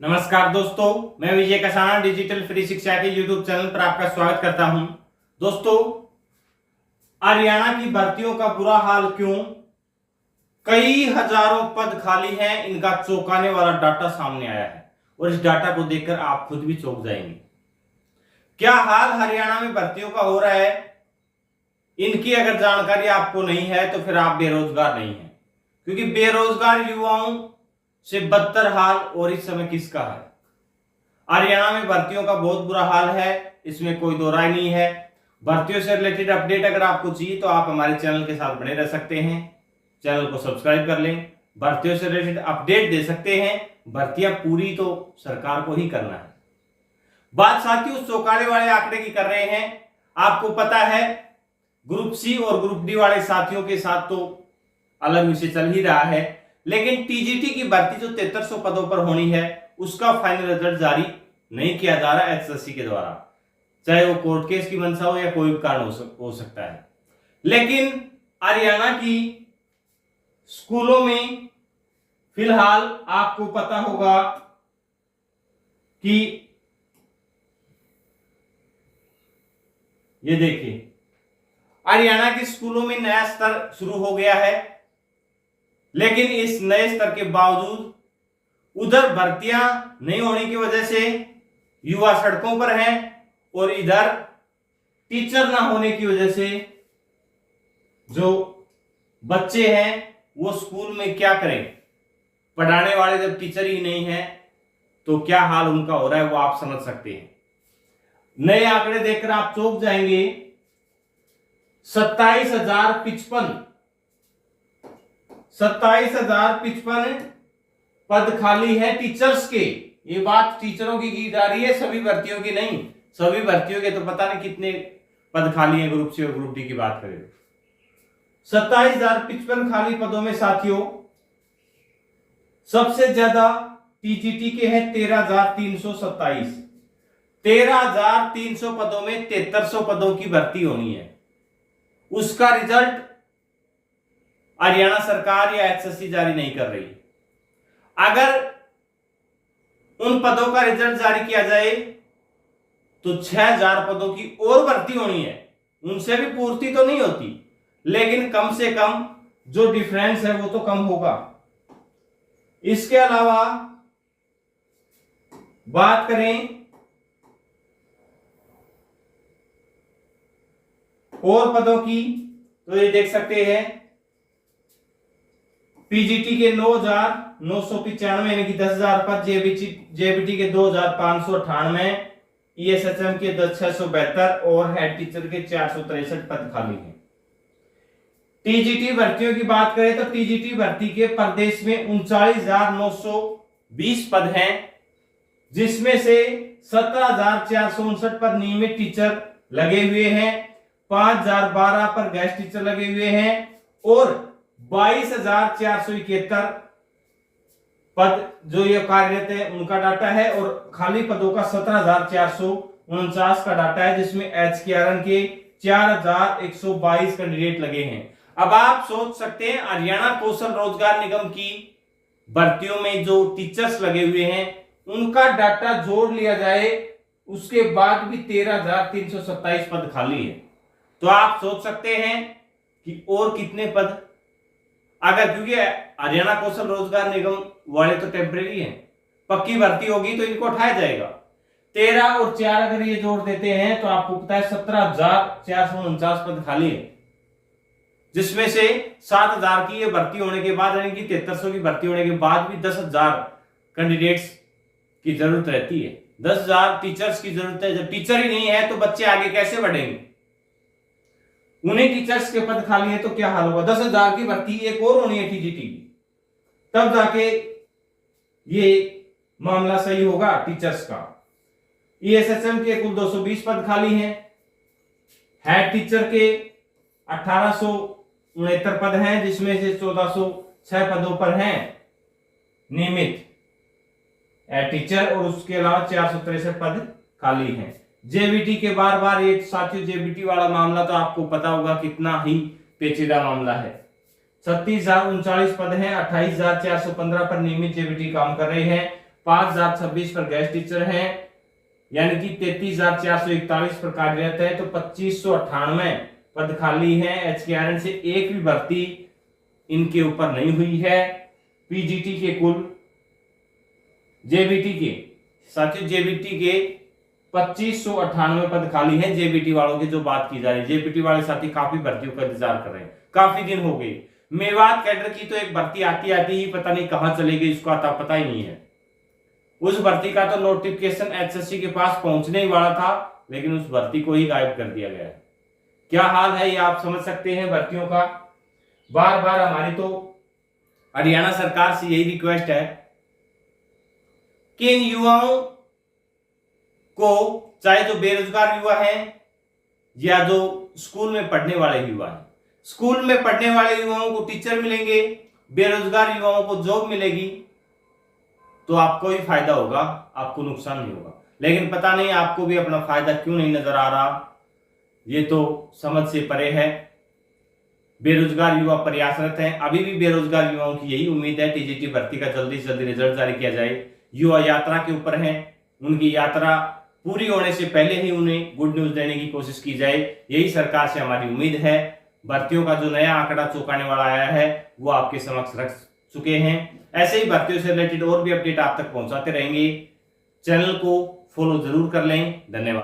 नमस्कार दोस्तों, मैं विजय कसाना डिजिटल फ्री शिक्षा के यूट्यूब चैनल पर आपका स्वागत करता हूं। दोस्तों, हरियाणा की भर्तियों का बुरा हाल क्यों? कई हजारों पद खाली हैं, इनका चौंकाने वाला डाटा सामने आया है और इस डाटा को देखकर आप खुद भी चौंक जाएंगे। क्या हाल हरियाणा में भर्तियों का हो रहा है, इनकी अगर जानकारी आपको नहीं है तो फिर आप बेरोजगार नहीं हैं, क्योंकि बेरोजगार युवाओं से बदतर हाल और इस समय किसका है? हरियाणा में भर्तियों का बहुत बुरा हाल है, इसमें कोई दो राय नहीं है। भर्तियों से रिलेटेड अपडेट अगर आपको चाहिए तो आप हमारे चैनल के साथ बने रह सकते हैं। चैनल को सब्सक्राइब कर लें, भर्तियों से रिलेटेड अपडेट दे सकते हैं। भर्तियां पूरी तो सरकार को ही करना है। बात साथियों चौंकाने वाले आंकड़े की कर रहे हैं। आपको पता है ग्रुप सी और ग्रुप डी वाले साथियों के साथ तो अलग विषय चल ही रहा है, लेकिन टीजीटी की भर्ती जो 7300 पदों पर होनी है उसका फाइनल रिजल्ट जारी नहीं किया जा रहा एचएससी के द्वारा, चाहे वो कोर्ट केस की मंशा हो या कोई भी कारण हो सकता है। लेकिन हरियाणा की स्कूलों में फिलहाल आपको पता होगा कि ये देखिए, हरियाणा के स्कूलों में नया स्तर शुरू हो गया है, लेकिन इस नए स्तर के बावजूद उधर भर्तियां नहीं होने की वजह से युवा सड़कों पर हैं और इधर टीचर ना होने की वजह से जो बच्चे हैं वो स्कूल में क्या करें। पढ़ाने वाले जब टीचर ही नहीं है तो क्या हाल उनका हो रहा है वो आप समझ सकते हैं। नए आंकड़े देखकर आप चौंक जाएंगे। 27,055 पद खाली है टीचर्स के। ये बात टीचरों की जा रही है, सभी भर्तियों की नहीं। सभी भर्तियों के तो पता नहीं कितने पद खाली हैं। ग्रुप सी और ग्रुप डी की बात करें 27,055 खाली पदों में साथियों सबसे ज्यादा टीजीटी के हैं 13,327। 13,300 पदों में 7300 पदों की भर्ती होनी है। उसका रिजल्ट हरियाणा सरकार या एचएससी जारी नहीं कर रही। अगर उन पदों का रिजल्ट जारी किया जाए तो 6,000 पदों की और भर्ती होनी है। उनसे भी पूर्ति तो नहीं होती, लेकिन कम से कम जो डिफरेंस है वो तो कम होगा। इसके अलावा बात करें और पदों की तो ये देख सकते हैं पीजीटी के 9,995 यानी कि 10,000 पद, जेबीटी के 2,598, ईएसएचएम के 672 और हेड टीचर के 463 पद खाली हैं। टीजीटी भर्तियों की बात करें तो टीजीटी भर्ती के प्रदेश में 39,920 पद हैं, जिसमें से 17,459 पर नियमित टीचर लगे हुए हैं, 5,012 पर गेस्ट टीचर लगे हुए हैं और 22,471 पद जो ये कार्यरत है उनका डाटा है और खाली पदों का 17,449 का डाटा है, जिसमें एचकेआरएन के 4,122 कैंडिडेट लगे हैं। अब आप सोच सकते हैं हरियाणा कौशल रोजगार निगम की भर्तियों में जो टीचर्स लगे हुए हैं उनका डाटा जोड़ लिया जाए, उसके बाद भी 13,327 पद खाली है। तो आप सोच सकते हैं कि और कितने पद, अगर क्योंकि हरियाणा कौशल रोजगार निगम वाले तो टेम्परेरी हैं, पक्की भर्ती होगी तो इनको उठाया जाएगा। 13 और 4 अगर ये जोड़ देते हैं तो आपको पता है 17,449 पद खाली है, जिसमें से 7,000 की ये भर्ती होने के बाद यानी कि 7300 की भर्ती होने के बाद भी 10,000 कैंडिडेट्स की जरूरत रहती है। 10,000 टीचर्स की जरूरत है। जब टीचर ही नहीं है तो बच्चे आगे कैसे बढ़ेंगे? उन्हीं टीचर्स के पद खाली है तो क्या हाल होगा? 10,000 की भर्ती एक और होनी है टीजीटी की, तब जाके ये मामला सही होगा टीचर्स का। ईएसएचएम के कुल 220 पद खाली हैं। हेड टीचर के 1,869 पद हैं, जिसमें से 1,406 पदों पर हैं नियमित टीचर और उसके अलावा 463 पद खाली हैं। जेबीटी के बार ये साथियों जेबीटी वाला मामला तो आपको पता होगा कितना ही पेचीदा मामला है। 36,039 पद हैं, 28,415 पर नियमित जेबीटी काम कर रहे हैं, 5026 पर गेस्ट टीचर हैं, यानी कि 33,441 पर कार्यरत है। तो 2598 पद खाली हैं। HKRN से एक भी भर्ती इनके ऊपर नहीं हुई है। पीजीटी के कुल जेबीटी के साथियों, जेबीटी के 2598 पद खाली हैं। जेबीटी वालों की जो बात की जा रही है, जेबीटी वाले साथी काफी भर्तियों का इंतजार कर रहे हैं, काफी दिन हो गए। मेवात कैडर की तो एक भर्ती आती ही पता नहीं कहां चली गई, उसका आता पता ही नहीं है। उस भर्ती का तो नोटिफिकेशन एचएससी के पास पहुंचने ही वाला था, लेकिन उस भर्ती को ही गायब कर दिया गया है। क्या हाल है ये आप समझ सकते हैं भर्तियों का। बार बार हमारी तो हरियाणा सरकार से यही रिक्वेस्ट है कि इन युवाओं को, चाहे जो बेरोजगार युवा हैं या जो स्कूल में पढ़ने वाले युवा हैं, स्कूल में पढ़ने वाले युवाओं को टीचर मिलेंगे, बेरोजगार युवाओं को जॉब मिलेगी, तो आपको ही फायदा होगा, आपको नुकसान नहीं होगा। लेकिन पता नहीं आपको भी अपना फायदा क्यों नहीं नजर आ रहा, ये तो समझ से परे है। बेरोजगार युवा प्रयासरत हैं, अभी भी बेरोजगार युवाओं की यही उम्मीद है टीजीटी भर्ती का जल्दी से जल्दी रिजल्ट जारी किया जाए। युवा यात्रा के ऊपर हैं, उनकी यात्रा पूरी होने से पहले ही उन्हें गुड न्यूज देने की कोशिश की जाए, यही सरकार से हमारी उम्मीद है। भर्तियों का जो नया आंकड़ा चौंकाने वाला आया है वो आपके समक्ष रख चुके हैं। ऐसे ही भर्तियों से रिलेटेड और भी अपडेट आप तक पहुंचाते रहेंगे। चैनल को फॉलो जरूर कर लें। धन्यवाद।